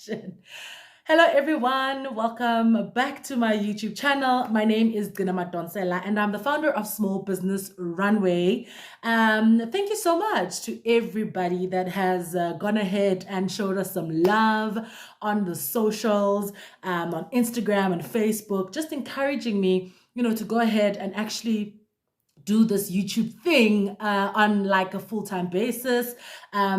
introduction. Hello, everyone. Welcome back to my YouTube channel. My name is Gina Madonsela, and I'm the founder of Small Business Runway. Thank you so much to everybody that has gone ahead and showed us some love on the socials, on Instagram and Facebook, just encouraging me, to go ahead and actually do this YouTube thing on like a full-time basis.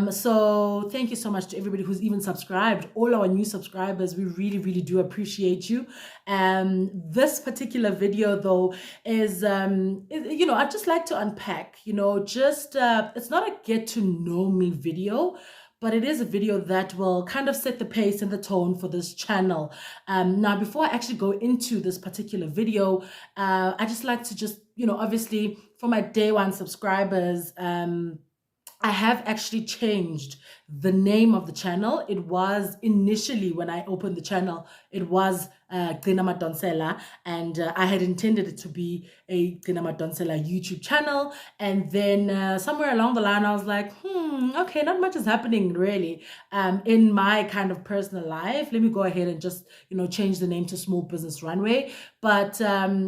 So thank you so much to everybody who's even subscribed, all our new subscribers. We really, really do appreciate you. This particular video though is, I'd just like to unpack, it's not a get to know me video, but it is a video that will kind of set the pace and the tone for this channel. Now, before I actually go into this particular video, I just like to obviously for my day one subscribers, I have actually changed the name of the channel. It was initially, when I opened the channel, it was Gina Madonsela, and I had intended it to be a Gina Madonsela YouTube channel. And then somewhere along the line, I was like, okay, not much is happening really in my kind of personal life. Let me go ahead and just, change the name to Small Business Runway. But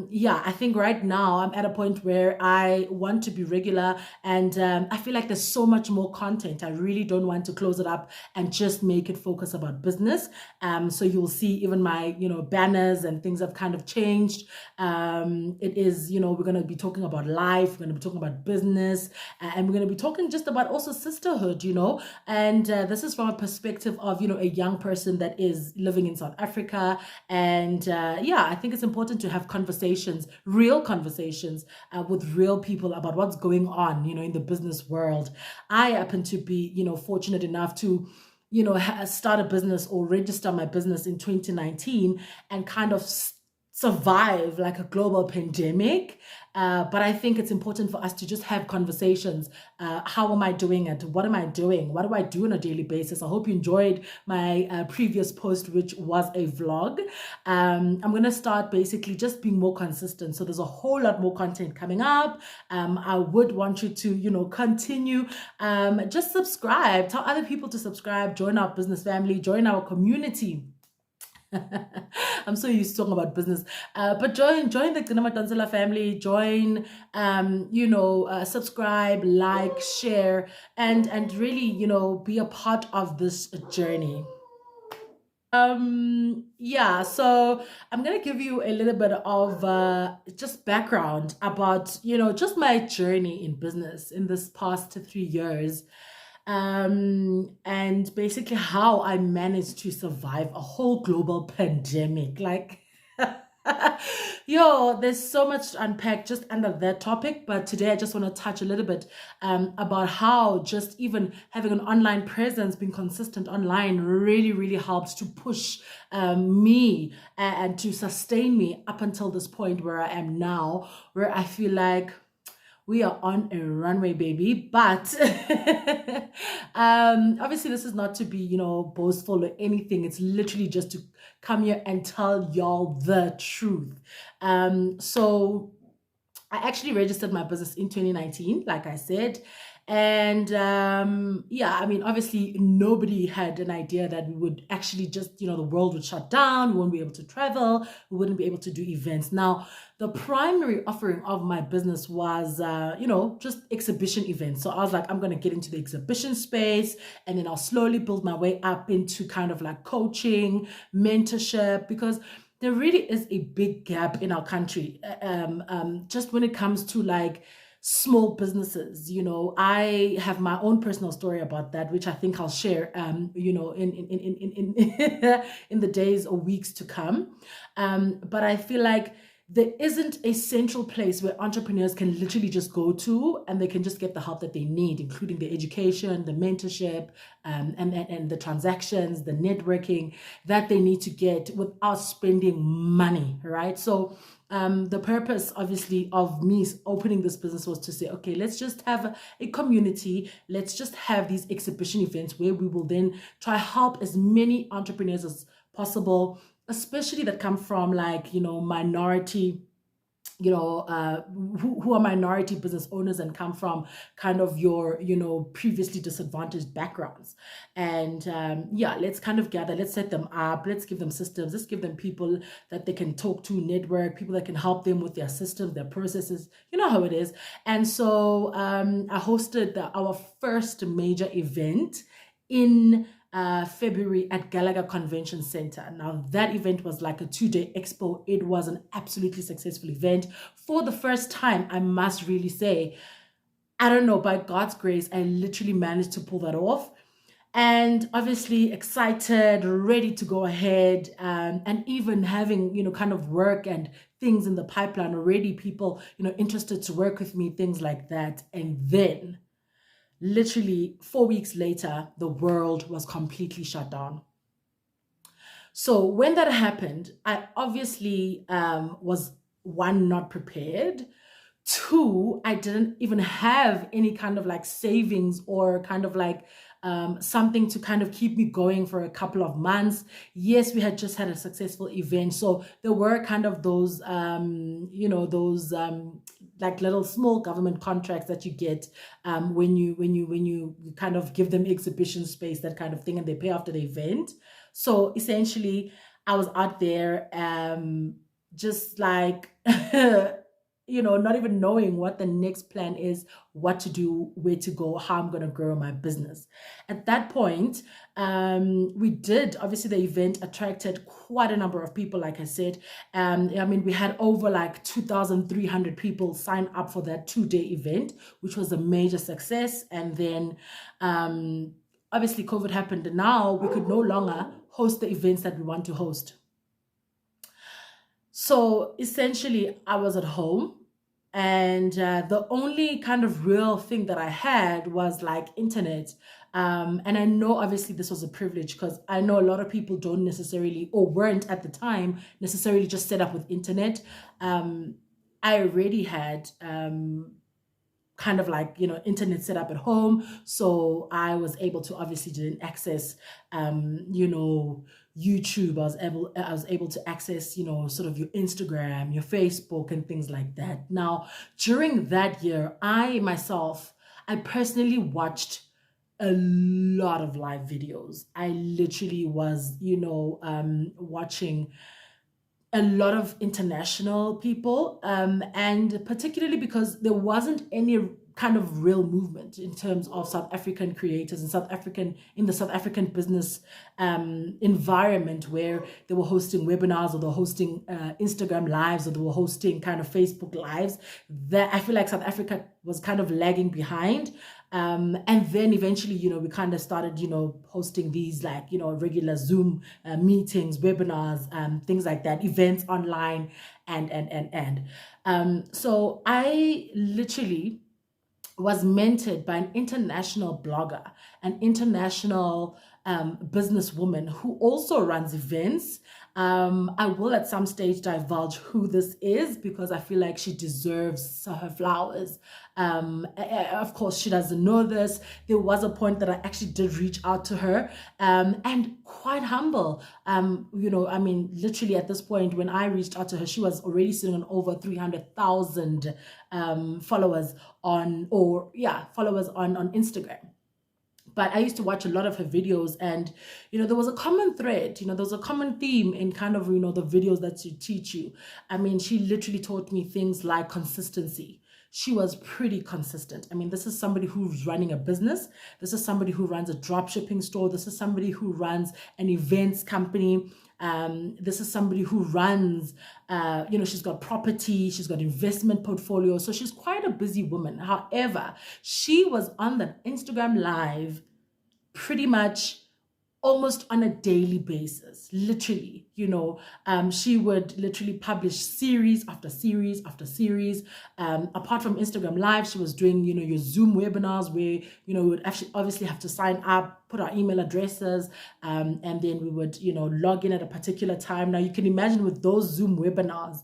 yeah, I think right now I'm at a point where I want to be regular, and I feel like there's so much more content. I really don't want to close it up and just make it focus about business. So you'll see even my, banners and things have kind of changed. It is, we're going to be talking about life, we're going to be talking about business, and we're going to be talking just about also sisterhood, and this is from a perspective of, a young person that is living in South Africa. And yeah, I think it's important to have conversations, real conversations with real people about what's going on, in the business world. I happen to be, fortunate enough to start a business or register my business in 2019 and kind of survive like a global pandemic. But I think it's important for us to just have conversations. How am I doing it? What am I doing? What do I do on a daily basis? I hope you enjoyed my previous post, which was a vlog. I'm going to start basically just being more consistent. So there's a whole lot more content coming up. I would want you to, continue. Just subscribe. Tell other people to subscribe. Join our business family. Join our community. I'm so used to talking about business, but join the Gina Madonsela family. Join, subscribe, like, share, and really, be a part of this journey. Yeah, so I'm gonna give you a little bit of just background about, just my journey in business in this past 3 years. And basically how I managed to survive a whole global pandemic. Like, there's so much to unpack just under that topic. But today I just want to touch a little bit about how just even having an online presence, being consistent online really, really helps to push me and to sustain me up until this point where I am now, where I feel like we are on a runway, baby. But obviously this is not to be, boastful or anything. It's literally just to come here and tell y'all the truth. So I actually registered my business in 2019, like I said. And yeah, I mean, obviously nobody had an idea that we would actually just, the world would shut down. We won't be able to travel. We wouldn't be able to do events. Now, the primary offering of my business was, just exhibition events. So I was like, I'm going to get into the exhibition space, and then I'll slowly build my way up into kind of like coaching, mentorship, because there really is a big gap in our country. Just when it comes to like small businesses, I have my own personal story about that, which I think I'll share, in in the days or weeks to come. But I feel like there isn't a central place where entrepreneurs can literally just go to and they can just get the help that they need, including the education, the mentorship, and the transactions, the networking that they need to get without spending money, right? So the purpose, obviously, of me opening this business was to say, okay, let's just have a community. Let's just have these exhibition events where we will then try help as many entrepreneurs as possible, especially that come from like, minority who are minority business owners and come from kind of your, previously disadvantaged backgrounds. And yeah, let's kind of gather, let's set them up, let's give them systems, let's give them people that they can talk to, network, people that can help them with their systems, their processes, you know how it is. And so I hosted our first major event in February at Gallagher Convention Center. Now, that event was like a 2-day expo. It was an absolutely successful event. For the first time, I must really say, I don't know, by God's grace, I literally managed to pull that off. And obviously excited, ready to go ahead, and even having, kind of work and things in the pipeline already, people, interested to work with me, things like that. And then literally 4 weeks later, the world was completely shut down. So when that happened, I obviously was, one, not prepared. Two, I didn't even have any kind of like savings or kind of like something to kind of keep me going for a couple of months. Yes, we had just had a successful event, so there were kind of those like little small government contracts that you get when you kind of give them exhibition space, that kind of thing, and they pay after the event. So essentially, I was out there just like not even knowing what the next plan is, what to do, where to go, how I'm going to grow my business. At that point, obviously the event attracted quite a number of people, like I said. We had over like 2,300 people sign up for that 2-day event, which was a major success. And then obviously COVID happened, and now we could no longer host the events that we want to host. So essentially, I was at home, and the only kind of real thing that I had was like internet. And I know obviously this was a privilege, because I know a lot of people don't necessarily, or weren't at the time, necessarily just set up with internet. I already had kind of like, internet set up at home. So I was able to obviously then access, YouTube. I was able to access, sort of your Instagram, your Facebook, and things like that. Now, during that year, I personally watched a lot of live videos. I literally was, watching a lot of international people, and particularly because there wasn't any kind of real movement in terms of South African creators and in the South African business environment, where they were hosting webinars, or they were hosting Instagram lives, or they were hosting kind of Facebook lives. That I feel like South Africa was kind of lagging behind. And then eventually, we kind of started, hosting these like, regular Zoom meetings, webinars, things like that, events online, and. So I literally was mentored by an international blogger, an international businesswoman who also runs events. I will at some stage divulge who this is, because I feel like she deserves her flowers. Of course, she doesn't know this. There was a point that I actually did reach out to her, and quite humble. Literally at this point, when I reached out to her, she was already sitting on over 300,000 followers on Instagram. But I used to watch a lot of her videos, and there was a common thread, there was a common theme in kind of the videos that she teach you. She literally taught me things like consistency. She was pretty consistent. This is somebody who's running a business. This is somebody who runs a drop shipping store. This is somebody who runs an events company. This is somebody who runs, she's got property, she's got investment portfolio. So she's quite a busy woman. However, she was on the Instagram live pretty much almost on a daily basis, literally. She would literally publish series after series after series. Apart from Instagram live, she was doing, your Zoom webinars, where, we would actually obviously have to sign up, put our email addresses, and then we would, log in at a particular time. Now you can imagine with those Zoom webinars,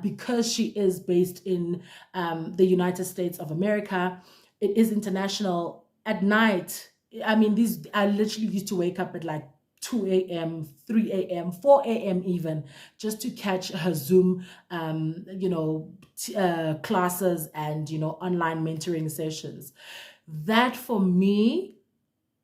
because she is based in the United States of America, it is international. At night, I literally used to wake up at like 2 a.m., 3 a.m., 4 a.m. even, just to catch her Zoom, classes and, online mentoring sessions. That for me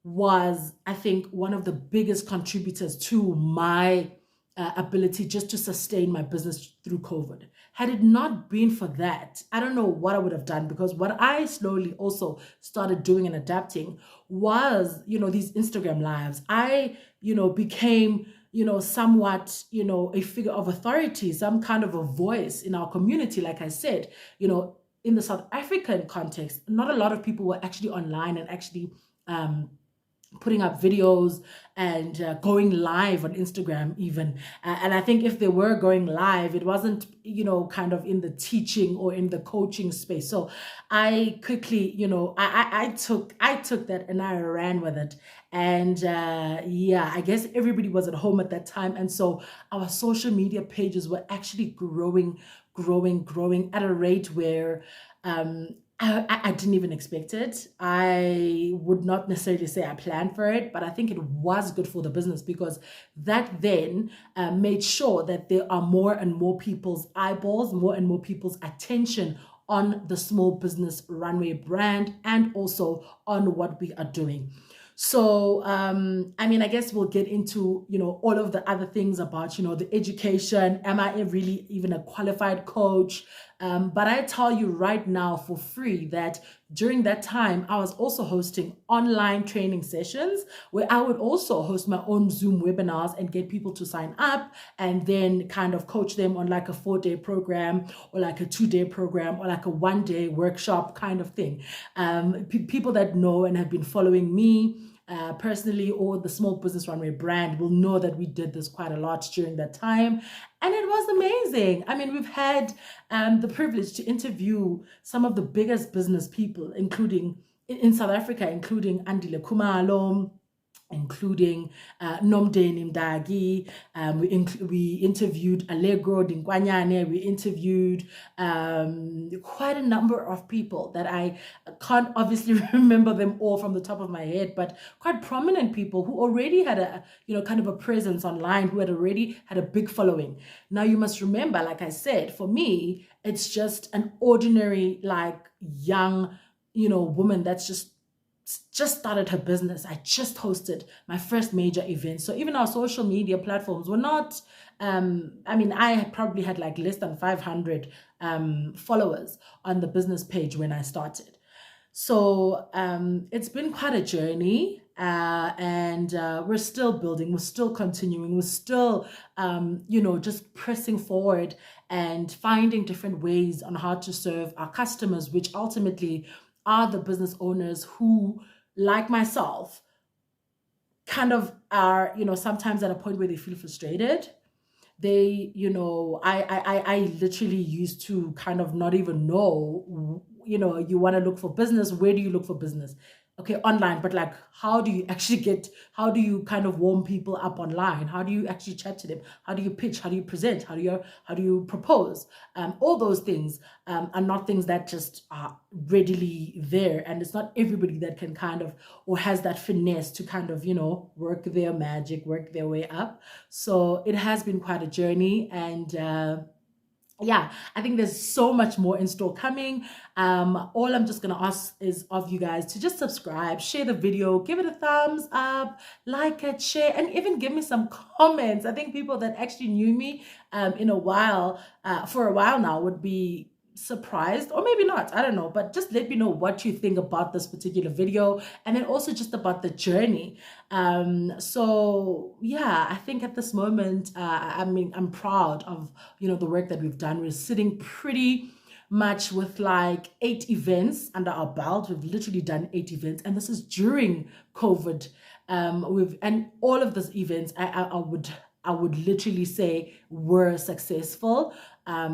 was, I think, one of the biggest contributors to my ability just to sustain my business through COVID. Had it not been for that, I don't know what I would have done, because what I slowly also started doing and adapting was, these Instagram lives. I, became, somewhat, a figure of authority, some kind of a voice in our community. Like I said, in the South African context, not a lot of people were actually online and actually putting up videos and going live on Instagram even. And I think if they were going live, it wasn't, kind of in the teaching or in the coaching space. So I quickly, I took that and I ran with it. And I guess everybody was at home at that time. And so our social media pages were actually growing at a rate where I didn't even expect it. I would not necessarily say I planned for it, but I think it was good for the business, because that then made sure that there are more and more people's eyeballs, more and more people's attention on the Small Business Runway brand and also on what we are doing. So, I guess we'll get into, all of the other things about, the education. Am I really even a qualified coach? But I tell you right now for free that during that time, I was also hosting online training sessions where I would also host my own Zoom webinars and get people to sign up and then kind of coach them on like a 4-day program or like a 2-day program or like a 1-day workshop kind of thing. People that know and have been following me personally, or the Small Business Runway brand, will know that we did this quite a lot during that time. And it was amazing. I mean, we've had the privilege to interview some of the biggest business people, including in South Africa, including Andile Khumalo, including Nomdeni Mdagi. We interviewed Allegro Dinkwanyane. We interviewed quite a number of people that I can't obviously remember them all from the top of my head, but quite prominent people who already had a, kind of a presence online, who had already had a big following. Now, you must remember, like I said, for me, it's just an ordinary, like, young, woman that's just started her business. I just hosted my first major event. So even our social media platforms were not, I probably had like less than 500 followers on the business page when I started. So it's been quite a journey, and we're still building, we're still continuing, we're still, just pressing forward and finding different ways on how to serve our customers, which ultimately are the business owners who, like myself, kind of are, sometimes at a point where they feel frustrated. They, I literally used to kind of not even know, you want to look for business. Where do you look for business? Okay, online, but like, how do you kind of warm people up online? How do you actually chat to them? How do you pitch? How do you present? How do you propose? All those things are not things that just are readily there. And it's not everybody that can kind of, or has that finesse to kind of, work their magic, work their way up. So it has been quite a journey, and I think there's so much more in store coming. All I'm just going to ask is of you guys to just subscribe, share the video, give it a thumbs up, like it, share, and even give me some comments. I think people that actually knew me for a while now would be surprised, or maybe not, I don't know, but just let me know what you think about this particular video, and then also just about the journey. I think at this moment, I'm proud of the work that we've done. We're sitting pretty much with like 8 events under our belt. We've literally done 8 events, and this is during COVID. And all of these events, I would literally say were successful,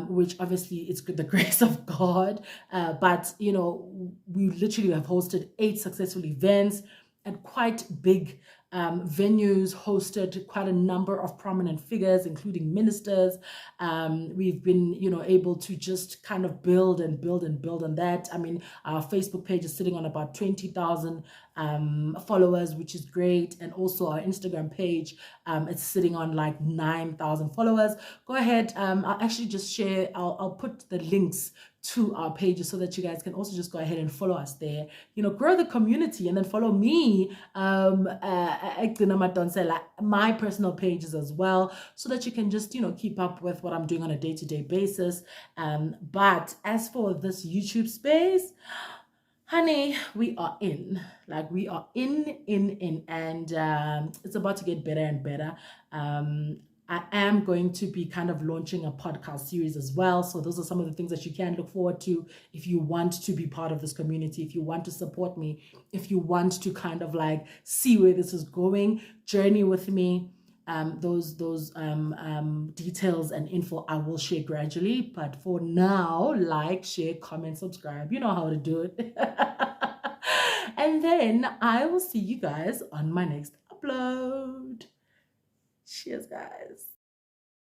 which obviously it's the grace of God. But we literally have hosted 8 successful events at quite big venues, hosted quite a number of prominent figures, including ministers. We've been, able to just kind of build on that. I mean, our Facebook page is sitting on about 20,000 followers, which is great. And also our Instagram page, it's sitting on like 9,000 followers. Go ahead. I'll actually just share, I'll put the links to our pages so that you guys can also just go ahead and follow us there, grow the community, and then follow me, my personal pages as well, so that you can just, keep up with what I'm doing on a day-to-day basis. But as for this YouTube space, honey, we are in. Like, we are in, and it's about to get better and better. I am going to be kind of launching a podcast series as well. So those are some of the things that you can look forward to if you want to be part of this community, if you want to support me, if you want to kind of like see where this is going, journey with me. Those details and info I will share gradually. But for now, like, share, comment, subscribe. You know how to do it. And then I will see you guys on my next upload. Cheers, guys.